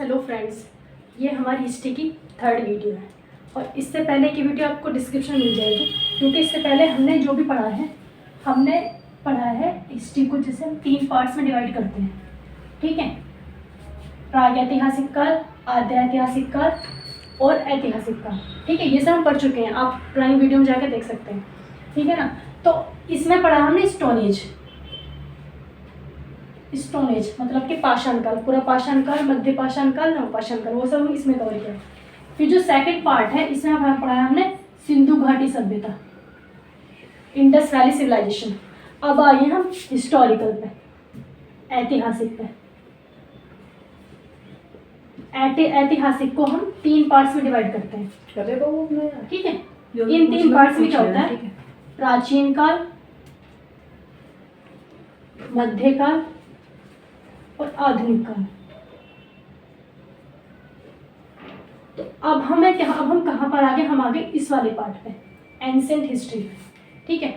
Hello friends, ये हमारी history की थर्ड वीडियो है और इससे पहले की वीडियो आपको डिस्क्रिप्शन मिल जाएगी, क्योंकि इससे पहले हमने जो भी हमने पढ़ा है हिस्ट्री को, जैसे हम 3 पार्ट्स में डिवाइड करते हैं। ठीक है, प्रागैतिहासिक काल, आद्यैतिहासिक काल और ऐतिहासिक काल। ठीक है, ये सब हम पढ़ चुके हैं, आप पुरानी वीडियो में जाकर देख सकते हैं। ठीक है ना। तो इसमें पढ़ा हमने स्टोन एज मतलब कि पाषाण काल, पूरा पाषाण काल, मध्य पाषाण काल, नवपाषाण काल, वो सब इसमें कवर किया। फिर जो सेकंड पार्ट है इसमें पढ़ा हमने सिंधु घाटी सभ्यता, इंडस वैली सिविलाइजेशन। अब आइए हम हिस्टोरिकल पे, ऐतिहासिक पे। ऐतिहासिक को हम 3 पार्ट्स में डिवाइड करते हैं। ठीक है, इन 3 पार्ट्स में क्या होता है? प्राचीन काल, मध्यकाल और आधुनिक काल। तो अब हम कहाँ पर आ गए? हम आ गए इस वाले पार्ट पे, एंशिएंट हिस्ट्री। ठीक है,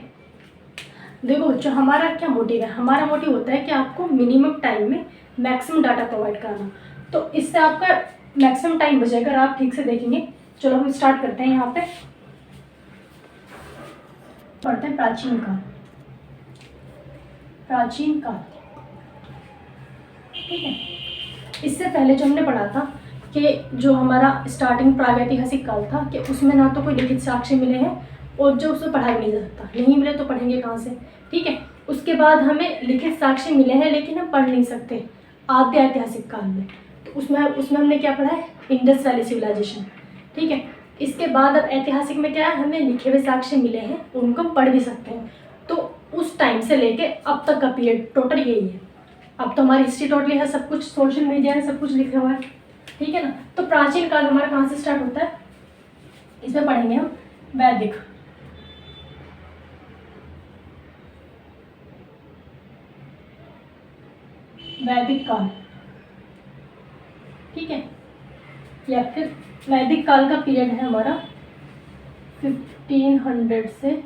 देखो जो हमारा क्या मोटिव है, हमारा मोटिव होता है कि आपको मिनिमम टाइम में मैक्सिमम डाटा प्रोवाइड कराना। तो इससे आपका मैक्सिमम टाइम बचेगा अगर आप ठीक से देखेंगे। चलो हम स्टार्ट करते हैं। यहाँ पे पढ़ते हैं प्राचीन काल। प्राचीन काल, ठीक है, इससे पहले जो हमने पढ़ा था कि जो हमारा स्टार्टिंग प्रागैतिहासिक काल था कि उसमें ना तो कोई लिखित साक्ष्य मिले हैं और जो उसमें पढ़ा भी नहीं जा सकता, नहीं मिले तो पढ़ेंगे कहाँ से? ठीक है, उसके बाद हमें लिखित साक्ष्य मिले हैं लेकिन हम पढ़ नहीं सकते आद्य ऐतिहासिक काल में। तो उसमें हमने क्या पढ़ा है? Indus valley civilisation. ठीक है, इसके बाद अब ऐतिहासिक में क्या है? हमें लिखे हुए साक्ष्य मिले हैं, उनको हम पढ़ भी सकते हैं। तो उस टाइम से लेके अब तक का पीरियड टोटल यही है। अब तो हमारी हिस्ट्री टोटली है, सब कुछ सोशल मीडिया है, सब कुछ लिखा हुआ है। ठीक है ना। तो प्राचीन काल हमारा कहाँ से स्टार्ट होता है? इसमें पढ़ेंगे हम वैदिक। वैदिक काल, ठीक है, या फिर वैदिक काल का पीरियड है हमारा 1500 से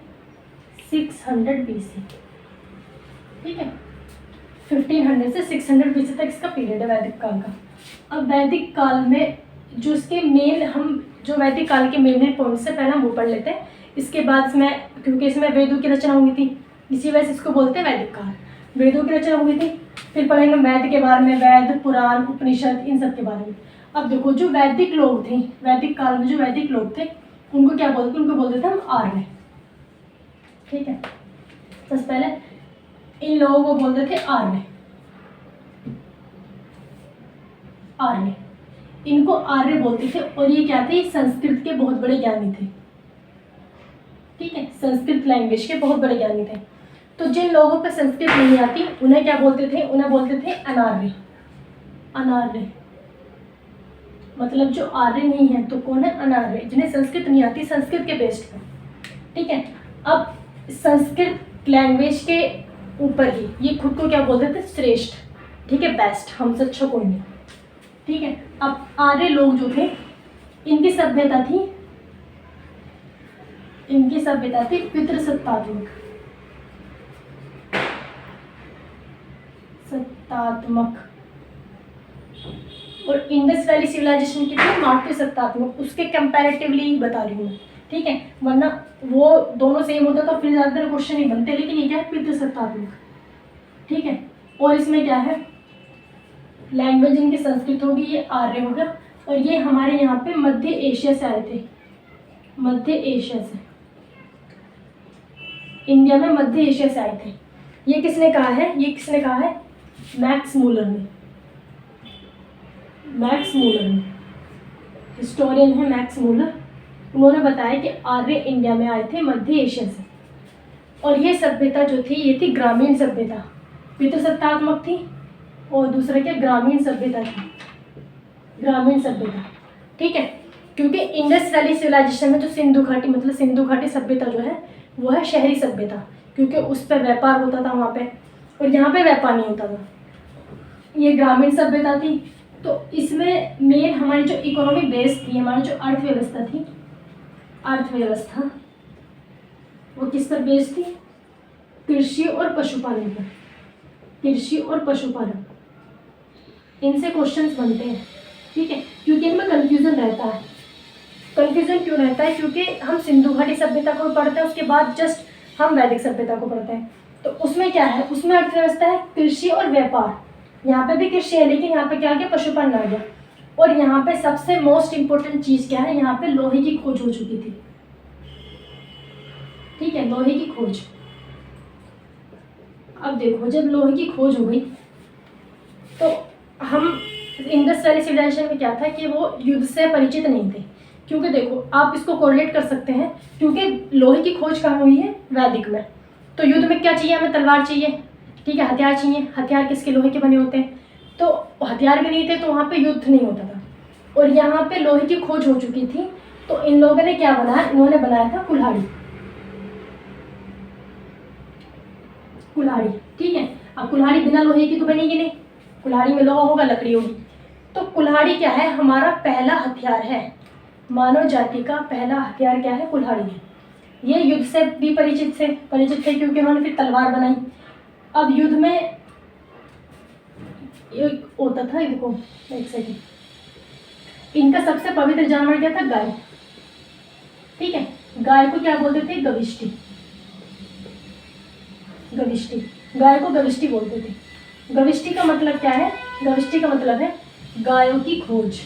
600 BC। ठीक है, 1500 से 600 BC तक इसका पीरियड है वैदिक काल का। अब वैदिक काल में जो इसके जो वैदिक काल के मेन पॉइंट से पहले हम वो पढ़ लेते हैं। इसके बाद में, क्योंकि इसमें वेदों की रचना हुई थी, इसी वजह से इसको बोलते हैं वैदिक काल। वेदों की रचना हुई थी। फिर पढ़ेंगे वैद के बारे में, वैद, पुराण, उपनिषद, इन सब के बारे में। अब देखो जो वैदिक लोग थे, वैदिक काल में जो वैदिक लोग थे उनको क्या बोलते? उनको बोलते थे हम आर्य। ठीक है, सबसे पहले इन लोगों को बोलते थे आर्य। आर्य, इनको आर्य बोलते थे। और ये क्या थे? संस्कृत के बहुत बड़े ज्ञानी थे। ठीक है, संस्कृत लैंग्वेज के बहुत बड़े ज्ञानी थे। तो जिन लोगों को संस्कृत नहीं आती उन्हें क्या बोलते थे? उन्हें बोलते थे अनार्य। अनार्य मतलब जो आर्य नहीं है तो कौन है? अनार्य, जिन्हें संस्कृत नहीं आती, संस्कृत के बेस्ड पर। ठीक है, अब संस्कृत लैंग्वेज के ऊपर ही ये खुद को क्या बोलते थे? श्रेष्ठ। ठीक है, बेस्ट, हमसे अच्छा कोई नहीं। ठीक है, अब आर्य लोग जो थे इनकी सभ्यता थी पितृसत्तात्मक। और इंडस वैली सिविलाइजेशन की थी मातृ सत्तात्मक। उसके कंपैरेटिवली ही बता रही हूँ मैं। ठीक है, वरना वो दोनों सेम होता तो फिर ज़्यादातर क्वेश्चन नहीं बनते, लेकिन ये क्या है? पितृसत्तात्मक। ठीक है, और इसमें क्या है? लैंग्वेज इनकी संस्कृत होगी, ये आर्य होगा। और ये हमारे यहाँ पे मध्य एशिया से आए थे। मध्य एशिया से, इंडिया में मध्य एशिया से आए थे। ये किसने कहा है? ये किसने कहा है? मैक्स मूलर ने। मैक्स मूलर ने, हिस्टोरियन है मैक्स मूलर। उन्होंने बताया कि आर्य इंडिया में आए थे मध्य एशिया से। और ये सभ्यता जो थी ये थी ग्रामीण सभ्यता। पितृसत्तात्मक थी और दूसरा क्या? ग्रामीण सभ्यता थी। ग्रामीण सभ्यता। ठीक है, क्योंकि इंडस वैली सिविलाइजेशन में जो सिंधु घाटी मतलब सिंधु घाटी सभ्यता जो है वो है शहरी सभ्यता, क्योंकि उस पर व्यापार होता था वहाँ पे, और यहाँ पे व्यापार नहीं होता था। ये ग्रामीण सभ्यता थी। तो इसमें मेन हमारी जो इकोनॉमिक बेस थी, हमारी जो अर्थव्यवस्था थी, अर्थव्यवस्था वो किस पर बेस्ड थी? कृषि और पशुपालन पर। कृषि और पशुपालन, इनसे क्वेश्चंस बनते हैं। ठीक है, क्योंकि इनमें कन्फ्यूज़न रहता है। कन्फ्यूज़न क्यों रहता है? क्योंकि हम सिंधु घाटी सभ्यता को पढ़ते हैं, उसके बाद जस्ट हम वैदिक सभ्यता को पढ़ते हैं। तो उसमें क्या है, उसमें अर्थव्यवस्था है कृषि और व्यापार। यहाँ पे भी कृषि है, लेकिन यहाँ पे क्या आ गया, पशुपालन आ गया। और यहाँ पे सबसे मोस्ट इम्पोर्टेंट चीज़ क्या है, यहाँ पे लोहे की खोज हो चुकी थी। ठीक है, लोहे की खोज। अब देखो, जब लोहे की खोज हो गई तो हम इंडस वैली सिविलाइजेशन में क्या था कि वो युद्ध से परिचित नहीं थे। क्योंकि देखो, आप इसको कोरिलेट कर सकते हैं, क्योंकि लोहे की खोज कहाँ हुई है, वैदिक में। तो युद्ध में क्या चाहिए, हमें तलवार चाहिए, ठीक है, हथियार चाहिए। हथियार किसके, लोहे के बने होते हैं। तो हथियार भी नहीं थे तो वहाँ पे युद्ध नहीं होता था। और यहाँ पे लोहे की खोज हो चुकी थी, तो इन लोगों ने क्या बनाया, इन्होंने बनाया था कुल्हाड़ी। कुल्हाड़ी, ठीक है। अब कुल्हाड़ी बिना लोहे की तो बनेगी नहीं, कुल्हाड़ी में लोहा होगा, लकड़ी होगी। तो कुल्हाड़ी क्या है, हमारा पहला हथियार है। मानव जाति का पहला हथियार क्या है, कुल्हाड़ी है। ये युद्ध से भी परिचित थे, क्योंकि उन्होंने फिर तलवार बनाई। अब युद्ध में एक होता था, देखो एक सेकेंड, इनका सबसे पवित्र जानवर क्या था, गाय। ठीक है, गाय को क्या बोलते थे, गविष्टि। गविष्टि, गाय को गविष्टि बोलते थे। गविष्टि का मतलब क्या है, गविष्टि का मतलब है गायों की खोज।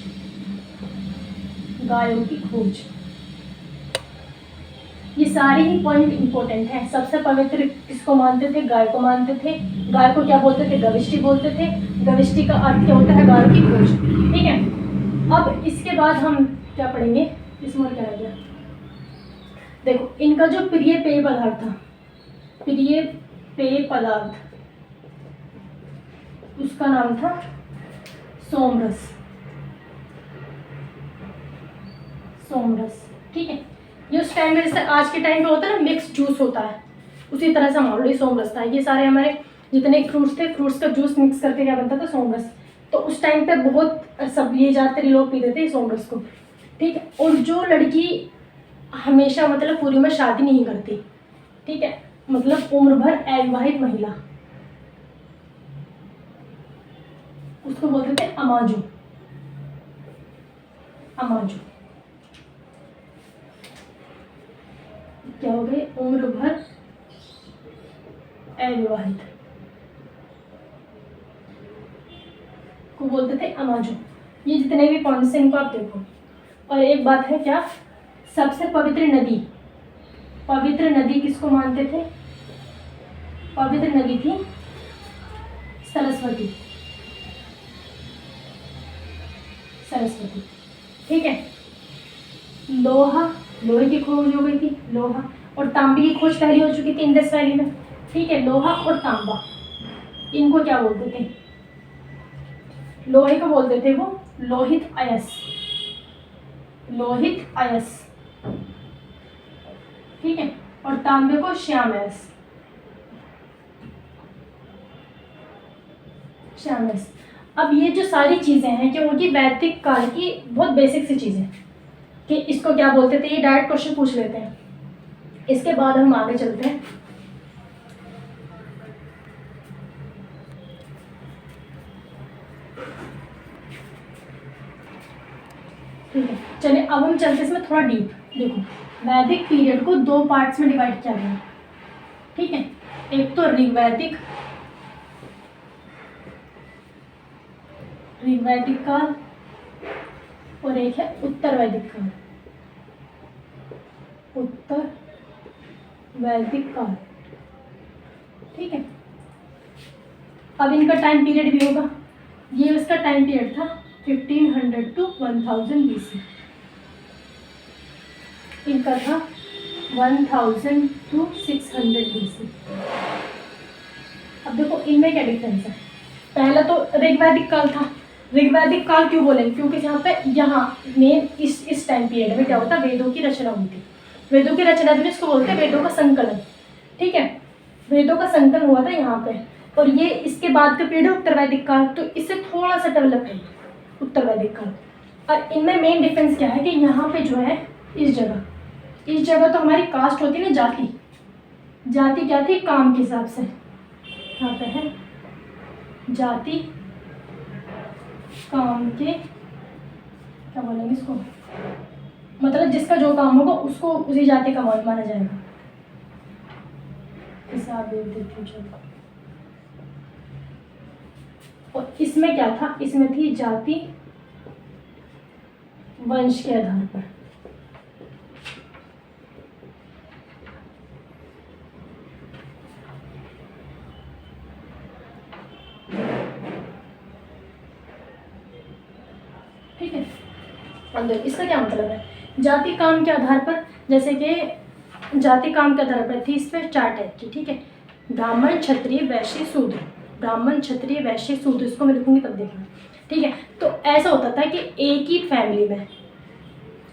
गायों की खोज, ये सारे ही पॉइंट इंपॉर्टेंट हैं। सबसे पवित्र किसको मानते थे, गाय को मानते थे। गाय को क्या बोलते थे, गविष्टि बोलते थे। गविष्टि का अर्थ क्या होता है, गायों की खोज। ठीक है, अब इसके बाद हम क्या पढ़ेंगे, इसमें क्या आ गया, देखो इनका जो प्रिय पेय पदार्थ था, प्रिय पेय पदार्थ, उसका नाम था सोमरस। सोमरस, ठीक है। ये उस टाइम में, जैसे आज के टाइम पे होता है ना मिक्स जूस होता है, उसी तरह से मान लो सोमरस था। ये सारे हमारे जितने फ्रूट्स थे, फ्रूट्स का जूस मिक्स करके क्या बनता था, सोमरस। तो उस टाइम पे बहुत सब ये ज़्यादातर लोग पीते थे सोमरस को। ठीक है, और जो लड़की हमेशा मतलब पूरी में शादी नहीं करती, ठीक है, मतलब उम्र भर अविवाहित महिला, उसको बोलते थे अमाजू। अमाजू क्या हो गए, उम्र भर अविवाहित को बोलते थे अमाजू। ये जितने भी पॉइंट्स हैं इनको आप देखो। और एक बात है क्या, सबसे पवित्र नदी, पवित्र नदी किसको मानते थे, पवित्र नदी थी सरस्वती। सरस्वती, ठीक है। लोहा, लोहे की खोज हो गई थी, लोहा और तांबे की खोज पहले हो चुकी थी इंडस वैली में। ठीक है, लोहा और तांबा, इनको क्या बोलते थे, लोहे को बोलते थे वो लोहित अयस। लोहित अयस, ठीक है, और तांबे को श्याम अयस। श्याम अयस। अब ये जो सारी चीजें हैं, जो उनकी वैदिक काल की बहुत बेसिक सी चीजें कि इसको क्या बोलते थे, ये डायरेक्ट क्वेश्चन पूछ लेते हैं। इसके बाद हम आगे चलते हैं। ठीक है, चलिए अब हम चलते इसमें थोड़ा डीप। देखो, वैदिक पीरियड को दो पार्ट्स में डिवाइड किया गया। ठीक है, एक तो ऋग्वैदिक, ऋग्वैदिक काल, और एक है उत्तर वैदिक काल। उत्तर वैदिक काल, ठीक है। अब इनका टाइम पीरियड भी होगा। ये इसका टाइम पीरियड था 1500 to 1000 BC। इनका था 1000 to 600 BC। अब देखो इनमें क्या डिफरेंस है। पहला तो ऋग्वैदिक काल था। ऋग्वैदिक काल क्यों बोले, क्योंकि यहाँ मेन इस टाइम पीरियड में क्या होता, वेदों की रचना हुई थी। वेदों की रचना भी इसको बोलते हैं वेदों का संकलन। ठीक है, वेदों का संकलन हुआ था यहाँ पे। और ये इसके बाद का पीरियड है उत्तर वैदिक काल, तो इससे थोड़ा सा डेवलप है उत्तर वैदिक काल। और इनमें मेन डिफरेंस क्या है कि यहाँ पे जो है इस जगह तो हमारी कास्ट होती है ना, जाति। जाति क्या थी, काम के हिसाब से। यहाँ पे है जाति काम के क्या बोलेंगे इसको, मतलब जिसका जो काम होगा उसको उसी जाति का माना जाएगा। हिसाब देते फ्यूचर। और इसमें क्या था, इसमें थी जाति वंश के आधार पर। ठीक है, अब इसका क्या मतलब है, जाति काम के आधार पर, जैसे कि जाति काम के आधार पर थी, इस पर 4 टाइप की। ठीक है, ब्राह्मण क्षत्रिय वैश्य शूद्र, ब्राह्मण क्षत्रिय वैश्य शूद्र, इसको मैं लिखूंगी तब देखना। ठीक है, तो ऐसा होता था कि एक ही फैमिली में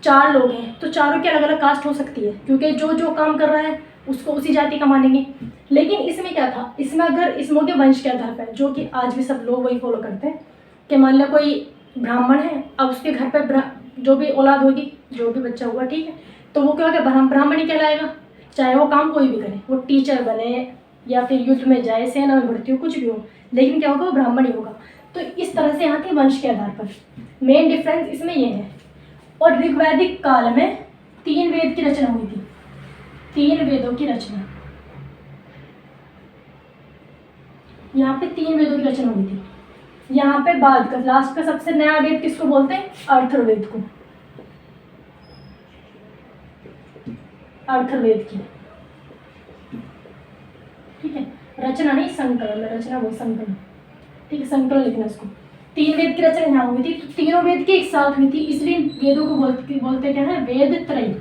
4 लोग हैं तो चारों की अलग अलग कास्ट हो सकती है, क्योंकि जो जो काम कर रहा है उसको उसी जाति का मानेंगे। लेकिन इसमें क्या था, इसमें अगर इसमें के वंश के आधार पर, जो कि आज भी सब लोग वही फॉलो करते हैं कि मान लो कोई ब्राह्मण है, अब उसके घर पर जो भी औलाद होगी, जो भी बच्चा हुआ, ठीक है, तो वो क्या होगा, ब्राह्मण ही कहलाएगा, चाहे वो काम कोई भी करे, वो टीचर बने या फिर युद्ध में जाए, सेना में भर्ती हो, कुछ भी हो, लेकिन क्या होगा, वो ब्राह्मण ही होगा। तो इस तरह से यहाँ थी वंश के आधार पर। मेन डिफरेंस इसमें ये है। और ऋग्वैदिक काल में 3 वेद की रचना हुई थी, 3 वेदों की रचना, यहाँ पे 3 वेदों की रचना हुई थी। यहाँ पे बाद का लास्ट का सबसे नया वेद किसको बोलते हैं, अर्थवेद को, अर्थवेद की। ठीक है, रचना नहीं संकलन, रचना वो संकलन। ठीक है, संकलन लिखना इसको। 3 वेद की रचना यहाँ हुई थी, तो तीनों वेद की एक साथ हुई थी, इसलिए वेदों को बोलते क्या है, वेद त्रय।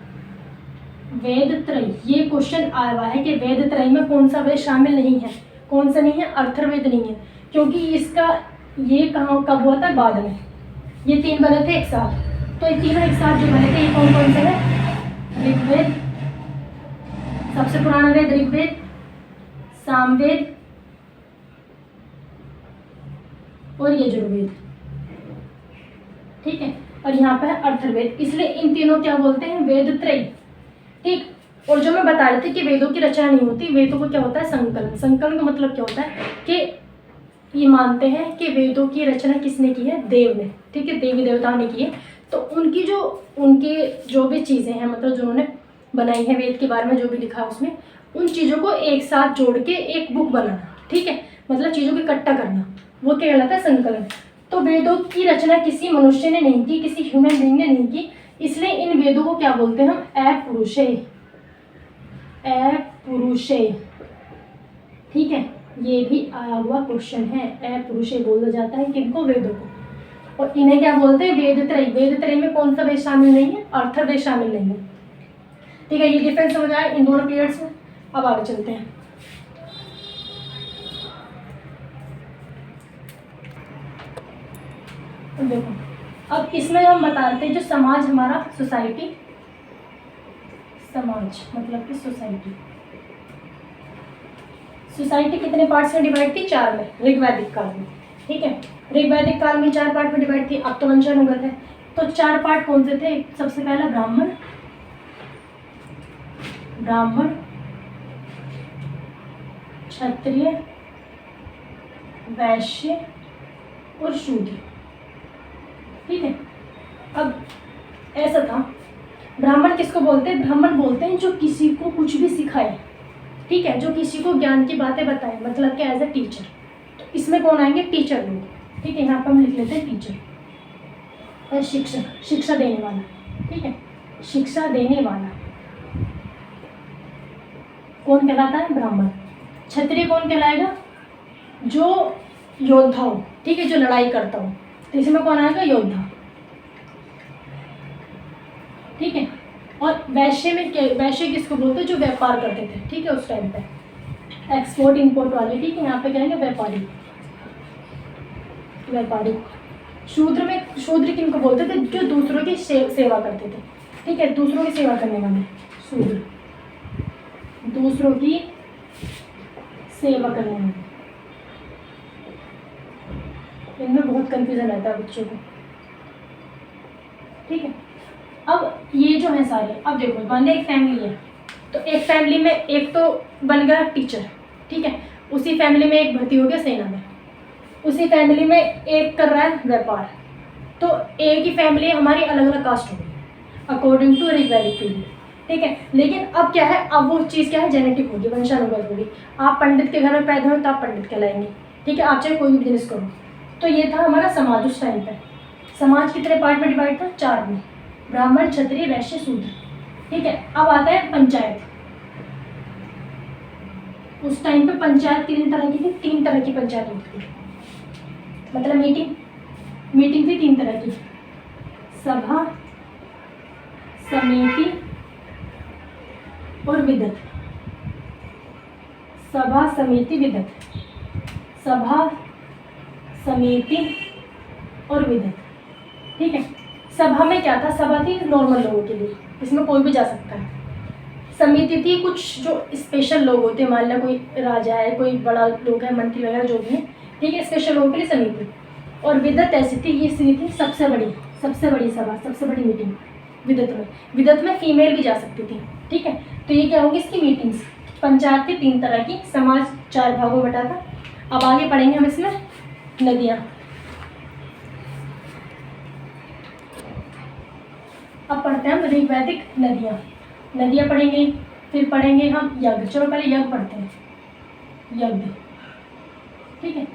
वेद त्रय, ये क्वेश्चन आया हुआ है कि वेद त्रय में कौन सा वेद शामिल नहीं है, कौन सा नहीं है, अर्थवेद नहीं है, क्योंकि इसका ये कहाँ कब हुआ था, बाद में। ये 3 बने थे एक साथ, तो ये तीनों एक साथ जो बने थे ये कौन कौन से है, ऋग्वेद, सबसे पुराना वेद ऋग्वेद, सामवेद और यजुर्वेद। ठीक है, और यहाँ पे है अर्थवेद, इसलिए इन तीनों क्या बोलते हैं, वेद त्रय। ठीक, और जो मैं बता रही थी कि वेदों की रचना नहीं होती, वेदों को क्या होता है, संकलन। संकलन का मतलब क्या होता है कि ये मानते हैं कि वेदों की रचना किसने की है, देव ने। ठीक है, देवी देवताओं ने की है, तो उनकी जो भी चीज़ें हैं, मतलब जो उन्होंने बनाई है वेद के बारे में जो भी लिखा है उसमें, उन चीज़ों को एक साथ जोड़ के एक बुक बनाना। ठीक है, मतलब चीज़ों को इकट्ठा करना, वो क्या कहलाता है, संकलन। तो वेदों की रचना किसी मनुष्य ने नहीं की, किसी ह्यूमन बीइंग ने नहीं की, इसलिए इन वेदों को क्या बोलते हैं हम, अपौरुषेय, अपौरुषेय। ठीक है, ये भी आया हुआ क्वेश्चन है, अपौरुषेय बोला जाता है किनको, वेदों को। और इन्हें क्या बोलते हैं, वेद त्रय। वेद त्रय में कौन सा वेद शामिल नहीं है, अर्थवेद शामिल नहीं है। ठीक है, ये डिफरेंस समझ आया इन दोनों पीरियड्स में। अब आगे चलते हैं। देखो, अब इसमें हम बता रहे थे जो समाज हमारा, सोसाइटी, समाज मतलब कि सोसाइटी, सोसाइटी कितने पार्ट्स में डिवाइड थी, 4 में, ऋग्वैदिक काल में। ठीक है, ऋग्वैदिक काल में 4 पार्ट में डिवाइड थी, अब तो वंशान हो गए थे। तो 4 पार्ट कौन से थे, सबसे पहला ब्राह्मण, ब्राह्मण, क्षत्रिय, वैश्य और शूद्र। ठीक है, अब ऐसा था, ब्राह्मण किसको बोलते हैं, ब्राह्मण बोलते हैं जो किसी को कुछ भी सिखाए। ठीक है, जो किसी को ज्ञान की बातें बताए, मतलब कि एज ए टीचर। तो इसमें कौन आएंगे, टीचर लोग। ठीक है, यहाँ पर हम लिख लेते हैं टीचर। और शिक्षक, शिक्षा देने वाला। ठीक है, शिक्षा देने वाला कौन कहलाता है, ब्राह्मण। क्षत्रिय कौन कहलाएगा, जो योद्धा हो। ठीक है, जो लड़ाई करता हो, तो इसमें कौन आएगा, योद्धा। ठीक है, और वैश्य में वैश्य किसको बोलते हैं, जो व्यापार करते थे। ठीक है, उस टाइम पे एक्सपोर्ट इंपोर्ट वाले। ठीक है, यहाँ पे कहेंगे व्यापारी, व्यापारी। शूद्र में, शूद्र किनको बोलते थे, जो दूसरों की सेवा करते थे। ठीक है, दूसरों की सेवा करने वाले शूद्र, दूसरों की सेवा करने वाले। इनमें बहुत कंफ्यूजन रहता है बच्चों को। ठीक है, अब ये जो है सारे, अब देखो मान लो एक फैमिली है, तो एक फैमिली में एक तो बन गया टीचर। ठीक है, उसी फैमिली में एक भर्ती हो गया सेना में, उसी फैमिली में एक कर रहा है व्यापार, तो एक ही फैमिली हमारी अलग अलग कास्ट होगी अकॉर्डिंग टू ऋग्वैदिक पीरियड, ठीक है। लेकिन अब क्या है, अब वो चीज़ क्या है, जेनेटिक होगी, वंशानुगत होगी। आप पंडित के घर में पैदा हो तो आप पंडित कहलाएंगे, ठीक है, आप चाहे कोई भी बिजनेस करो। तो ये था हमारा समाज उस टाइम पर। समाज कितने पार्ट में डिवाइड था? 4 में, ब्राह्मण, क्षत्रिय, वैश्य, शूद्र, ठीक है। अब आता है पंचायत। उस टाइम पे पंचायत 3 तरह की थी, 3 तरह की पंचायत होती थी, मतलब मीटिंग थी 3 तरह की, सभा, समिति और विदत। सभा, समिति, विदत, सभा, समिति और विदत, ठीक है। सभा में क्या था? सभा थी नॉर्मल लोगों के लिए, इसमें कोई भी जा सकता है। समिति थी कुछ जो स्पेशल लोग होते हैं, मान लो कोई राजा है, कोई बड़ा लोग है, मंत्री वगैरह जो भी है, ठीक है, स्पेशल लोगों के लिए समिति। और विदत ऐसी थी, ये थी सबसे बड़ी सभा, सबसे बड़ी मीटिंग विदत में फीमेल भी जा सकती थी, ठीक है। तो ये क्या होगी इसकी मीटिंग्स। पंचायत थी 3 तरह की, समाज 4 भागों में बटा था। अब आगे पढ़ेंगे हम इसमें नदियाँ। अब पढ़ते हैं हम ऋग्वैदिक नदियाँ पढ़ेंगे, फिर पढ़ेंगे हम यज्ञ। चलो पहले यज्ञ पढ़ते हैं, यज्ञ, ठीक है।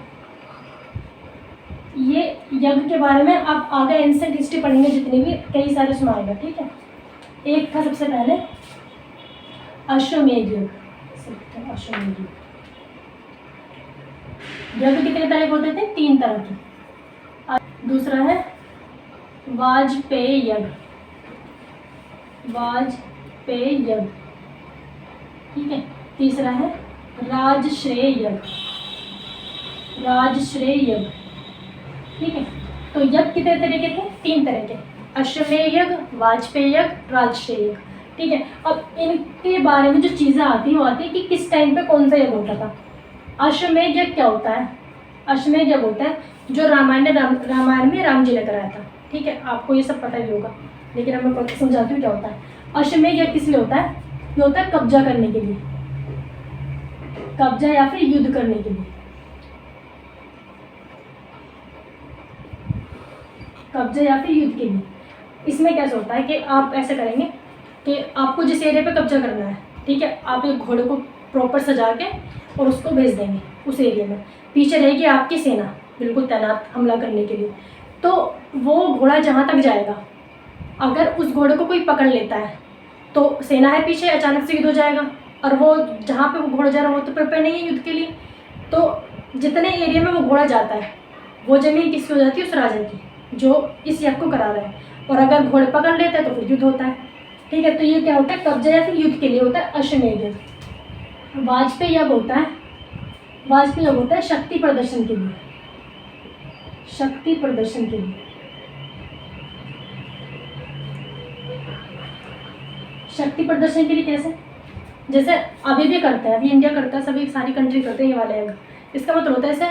ये यज्ञ के बारे में आप आगे एंशिएंट हिस्ट्री पढ़ेंगे जितनी भी, कई सारे उसमें आएगा, ठीक है। एक था सबसे पहले अश्वमेध यज्ञ। यज्ञ कितने तरह के होते थे? 3 तरह के। दूसरा है वाजपेय यज्ञ, ठीक है। तीसरा है राजश्रेय यज्ञ, ठीक है। तो यज्ञ कितने तरह के थे? 3 तरह के, अश्वमेध यज्ञ, वाजपेय यज्ञ, राजश्रेय यज्ञ, ठीक है। अब इनके बारे में जो चीज़ें आती हैं वो आती है कि किस टाइम पे कौन सा यज्ञ होता था। अश्वमेध यज्ञ क्या होता है? अश्वमेध यज्ञ होता है जो रामायण में राम जी ने कराया था, ठीक है। आपको ये सब पता ही होगा, लेकिन अब मैं समझाती हूँ क्या होता है। अश्वमेध यज्ञ किस लिए होता है? ये होता है कब्जा करने के लिए, कब्जा या फिर युद्ध करने के लिए, कब्जा या फिर युद्ध के लिए। इसमें कैसे होता है कि आप ऐसे करेंगे कि आपको जिस एरिया पे कब्जा करना है, ठीक है, आप एक घोड़े को प्रॉपर सजा के और उसको भेज देंगे उस एरिया में। पीछे रहेगी आपकी सेना बिल्कुल तैनात हमला करने के लिए। तो वो घोड़ा जहाँ तक जाएगा, अगर उस घोड़े को कोई पकड़ लेता है तो सेना है पीछे, अचानक से युद्ध हो जाएगा। और वो जहाँ पे वो घोड़ा जा रहा है वो तो प्रिपेयर नहीं है युद्ध के लिए। तो जितने एरिया में वो घोड़ा जाता है वो ज़मीन किसकी हो जाती है? उस राजा की जो इस यज्ञ को करा रहा है। और अगर घोड़े पकड़ लेते हैं तो फिर युद्ध होता है, ठीक है। तो ये क्या होता है? कब्जा या फिर युद्ध के लिए होता है अश्वमेध यज्ञ। वाजपेय यज्ञ होता है, शक्ति प्रदर्शन के लिए, शक्ति प्रदर्शन के लिए कैसे? जैसे अभी भी करते हैं, अभी इंडिया करता है, सभी सारी कंट्री करते हैं ये वाला यज्ञ। इसका मतलब होता है जैसे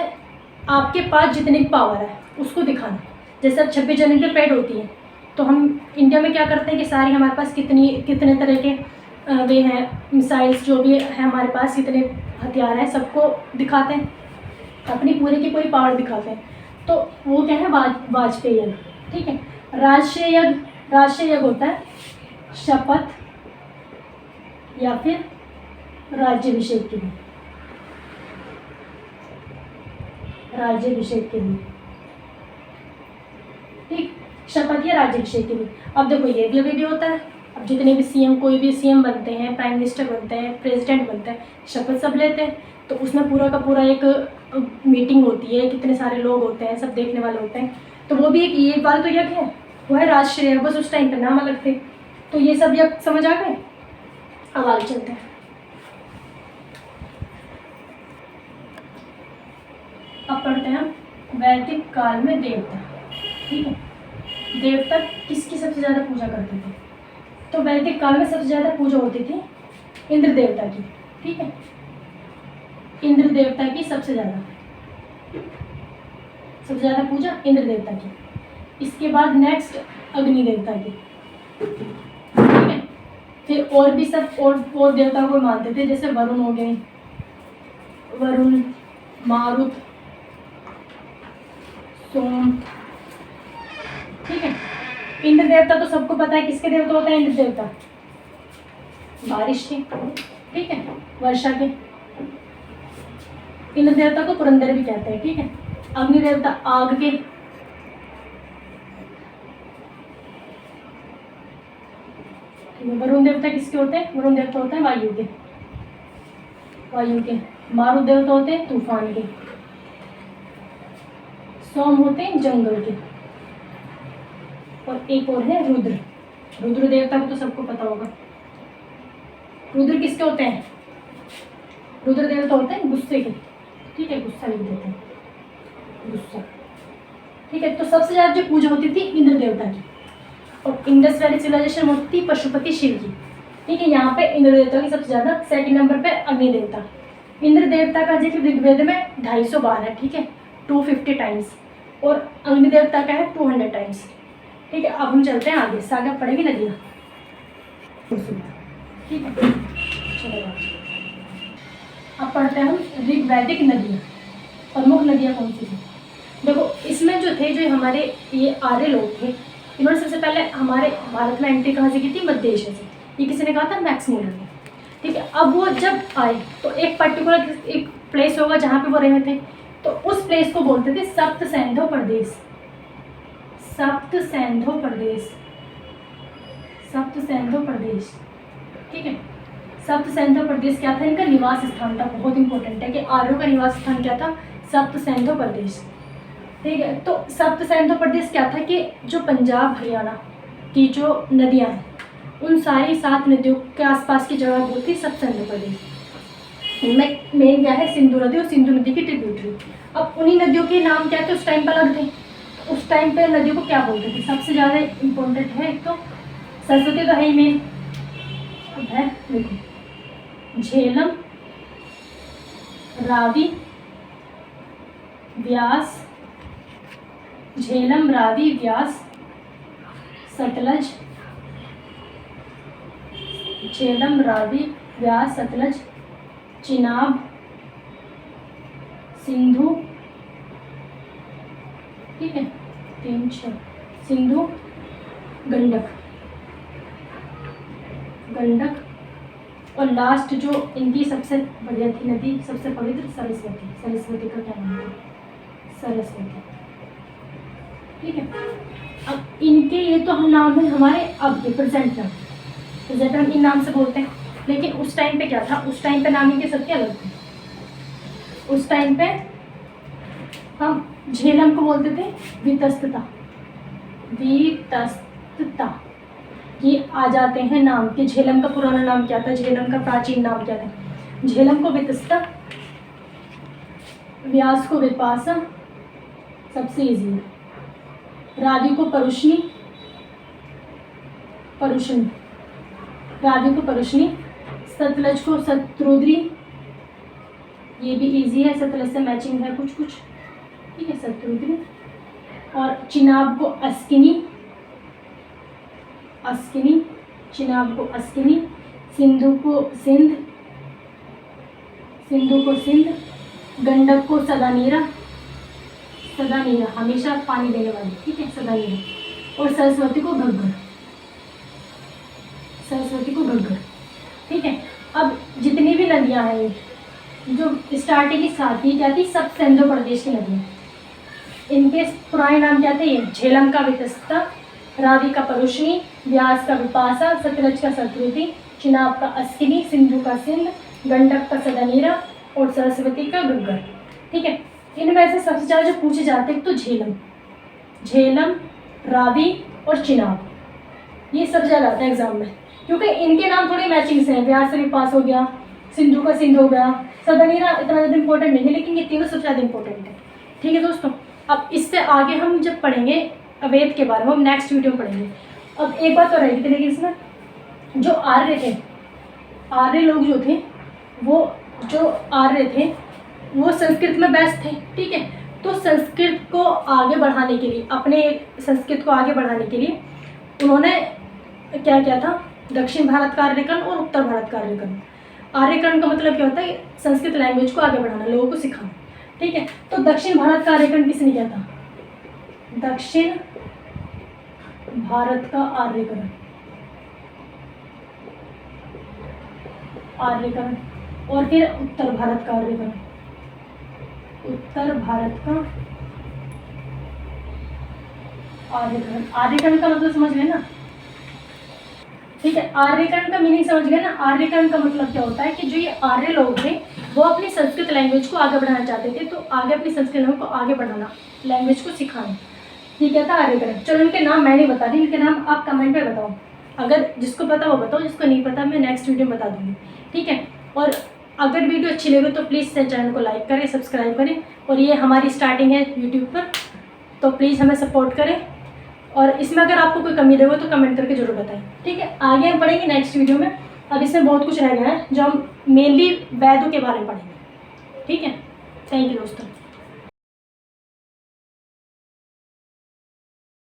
आपके पास जितनी भी पावर है उसको दिखाना। जैसे अब 26 जनवरी की परेड होती है तो हम इंडिया में क्या करते हैं कि सारी हमारे पास कितने तरह के वे हैं, मिसाइल्स जो भी है हमारे पास, कितने हथियार हैं, सबको दिखाते हैं, अपनी पूरी की पूरी पावर दिखाते हैं। तो वो क्या है? वाजपेय यज्ञ, ठीक है। राजश्रेय यज्ञ होता है शपथ या फिर राज्याभिषेक के लिए, ठीक, शपथ या राज्याभिषेक के लिए। अब देखो ये भी होता है। अब जितने भी सीएम, कोई भी सीएम बनते हैं, प्राइम मिनिस्टर बनते हैं, प्रेसिडेंट बनते हैं, शपथ सब लेते हैं। तो उसमें पूरा का पूरा एक मीटिंग होती है, कितने सारे लोग होते हैं, सब देखने वाले होते हैं। तो वो भी एक ये वाला तो यज्ञ है, वो है राजश्रेय, बस उस टाइम पे नाम अलग थे। तो ये सब यज्ञ समझ आ गए। अब आगे चलते हैं। अब पढ़ते हैं वैदिक काल में देवता, ठीक है। देवता किसकी सबसे ज़्यादा पूजा करते थे? तो वैदिक काल में सबसे ज़्यादा पूजा होती थी इंद्र देवता की, ठीक है। इंद्र देवता की सबसे ज़्यादा पूजा इंद्र देवता की। इसके बाद नेक्स्ट अग्नि देवता की, ठीक है। फिर और भी सब और देवताओं को मानते थे, जैसे वरुण हो गए, वरुण, मारुत, सोम, ठीक है। इंद्र देवता तो सबको पता है, किसके देवता होते हैं इंद्र देवता? बारिश के, ठीक है, वर्षा के। इंद्र देवता को पुरंदर भी कहते हैं, ठीक है। अग्नि देवता आग के, वरुण देवता किसके होते हैं? वरुण देवता होते हैं वायु के, वायु के। मारुत देवता होते हैं तूफान के। सोम होते हैं जंगल के। और एक और है रुद्र। रुद्र देवता को तो सबको पता होगा। रुद्र किसके होते हैं? रुद्र देवता होते हैं गुस्से के, ठीक है, गुस्सा लिख देते हैं, गुस्सा, ठीक है। तो सबसे ज्यादा जो पूजा होती थी इंद्र देवता की, और इंडस वैली सिविलाइजेशन होती थी पशुपति शिव की, ठीक है। यहाँ पे इंद्र देवता की सबसे ज्यादा। सेकंड नंबर पे अग्नि देवता। इंद्र देवता का जिक्र ऋग्वेद में 250 बार है, ठीक है, 250 टाइम्स, और अग्नि देवता का है 200 टाइम्स, ठीक है। अब हम चलते हैं आगे, सागर पड़ेगी नदियाँ, ठीक है। चलो अब पढ़ते हैं हम ऋग्वैदिक नदियाँ। प्रमुख नदियाँ कौन सी थी? देखो इसमें जो थे, जो हमारे ये आर्य लोग थे, इन्होंने सबसे पहले हमारे भारत में एंट्री कहाँ से की थी? मध्य एशिया से। ये किसी ने कहा था? मैक्स मुलर ने, ठीक है। अब वो जब आए तो एक पर्टिकुलर एक प्लेस होगा जहाँ पे वो रहे थे, तो उस प्लेस को बोलते थे सप्त सैंधव प्रदेश। सप्त सैंधव प्रदेश, सप्त सैंधव प्रदेश, ठीक है। सप्त सैंधव प्रदेश क्या था? इनका निवास स्थान था। बहुत इंपॉर्टेंट है कि आर्यों का निवास स्थान क्या था? सप्त सैंधव प्रदेश, ठीक है। तो सप्त सैंधव प्रदेश क्या था कि जो पंजाब हरियाणा की जो नदियाँ हैं, उन सारी 7 नदियों के आसपास की जगह बोलती सप्त सैंधव प्रदेश। इनमें मेन क्या है? सिंधु नदी और सिंधु नदी की ट्रिब्यूटरी। अब उन्हीं नदियों के नाम क्या थे उस टाइम पर अलग थे। उस टाइम पे नदियों को क्या बोलते थे? सबसे ज़्यादा इम्पोर्टेंट है एक तो सरस्वती तो है ही मेन, अब है देखो झेलम, रावी, व्यास, झेलम, रावी, व्यास, सतलज, झेलम, रावी, व्यास, सतलज, चिनाब, सिंधु, ठीक है, 3 6, सिंधु, गंडक, गंडक, और लास्ट जो इनकी सबसे बढ़िया थी नदी, सबसे पवित्र, सरस्वती। सरस्वती का क्या नाम है? सरस्वती, ठीक है। अब इनके ये तो हम नाम है हमारे अब के प्रेजेंट में, प्रेजेंट हम इन नाम से बोलते हैं, लेकिन उस टाइम पे क्या था? उस टाइम पे नाम इनके सबके अलग थे। उस टाइम पे हम झेलम को बोलते थे वितस्तता, वितस्तता। ये आ जाते हैं नाम के। झेलम का पुराना नाम क्या था? झेलम का प्राचीन नाम क्या था? झेलम को वितस्ता, व्यास को विपासा, सबसे इजी है। रावी को परुष्णी, परुष्णी, रावी को परुष्णी। सतलज को शत्रुद्री, ये भी इजी है, सतलज से मैचिंग है कुछ कुछ, ठीक है, शत्रुद्री। और चिनाब को अस्किनी, अस्किनी, चिनाब को अस्किनी। सिंधु को सिंध, सिंधु को सिंध। गंडक को सदानीरा, सदानीरा हमेशा पानी देने वाली, ठीक है, सदानीरा। और सरस्वती को घग्गर, सरस्वती को घग्गर, ठीक है। अब जितनी भी नदियां हैं जो स्टार्टिंग की साथ ही क्या थी? सब सिंधु प्रदेश की नदियाँ। इनके पुराने नाम क्या थे? ये झेलम का वितस्ता, रावी का परुष्णी, व्यास का विपासा, सतलज का शत्रुति, चिनाब का अस्किनी, सिंधु का सिंध, गंडक का सदानीरा और सरस्वती का घग्गर, ठीक है। इनमें से सबसे ज़्यादा जो पूछे जाते हैं तो झेलम, झेलम, रावी और चिनाब, ये सबसे ज़्यादा आता है एग्जाम में, क्योंकि इनके नाम थोड़े मैचिंग से हैं। व्यास से विपास हो गया, सिंधु का सिंध हो गया, सदानीरा इतना ज़्यादा इंपॉर्टेंट नहीं है, लेकिन ये तीनों सबसे ज़्यादा इंपॉर्टेंट है, ठीक है दोस्तों। अब इससे आगे हम जब पढ़ेंगे अवेद के बारे में, हम नेक्स्ट वीडियो में पढ़ेंगे। अब एक बात तो रहेगी, लेकिन इसमें जो आर्य थे, आर्य लोग जो थे, वो जो आर्य थे वो संस्कृत में बेस्ट थे, ठीक है। तो संस्कृत को आगे बढ़ाने के लिए, अपने संस्कृत को आगे बढ़ाने के लिए उन्होंने क्या किया था? दक्षिण भारत का आर्यकरण और उत्तर भारत का आर्यकरण। आर्यकरण का मतलब क्या होता है? संस्कृत लैंग्वेज को आगे बढ़ाना, लोगों को सिखाना, ठीक है। तो दक्षिण भारत का आर्यकरण किसने किया था? दक्षिण भारत का आर्यकरण, आर्यकरण। और फिर उत्तर भारत का आर्यकरण, उत्तर भारत का आर्यकरण। आर्यकरण का मतलब समझ गए ना, ठीक है। आर्यकरण का मीनिंग समझ गए ना। आर्यकरण का मतलब क्या होता है कि जो ये आर्य लोग थे वो अपनी संस्कृत लैंग्वेज को आगे बढ़ाना चाहते थे, तो आगे अपनी संस्कृत लैंग्वेज को आगे बढ़ाना, लैंग्वेज को सिखाना, ठीक है, था आर्यकरण। चलो इनके नाम मैं नहीं बता रही, इनके नाम आप कमेंट में बताओ, अगर जिसको पता वो बताओ, जिसको नहीं पता मैं नेक्स्ट वीडियो में बता दूँगी, ठीक है। और अगर वीडियो अच्छी लगे तो प्लीज़ चैनल को लाइक करें, सब्सक्राइब करें। और ये हमारी स्टार्टिंग है यूट्यूब पर, तो प्लीज़ हमें सपोर्ट करें। और इसमें अगर आपको कोई कमी लगे तो कमेंट करके जरूर बताएं, ठीक है। आगे हम पढ़ेंगे नेक्स्ट वीडियो में। अब इसमें बहुत कुछ रह गया है जो हम मेनली वेदों के बारे में पढ़ेंगे, ठीक है। थैंक यू दोस्तों।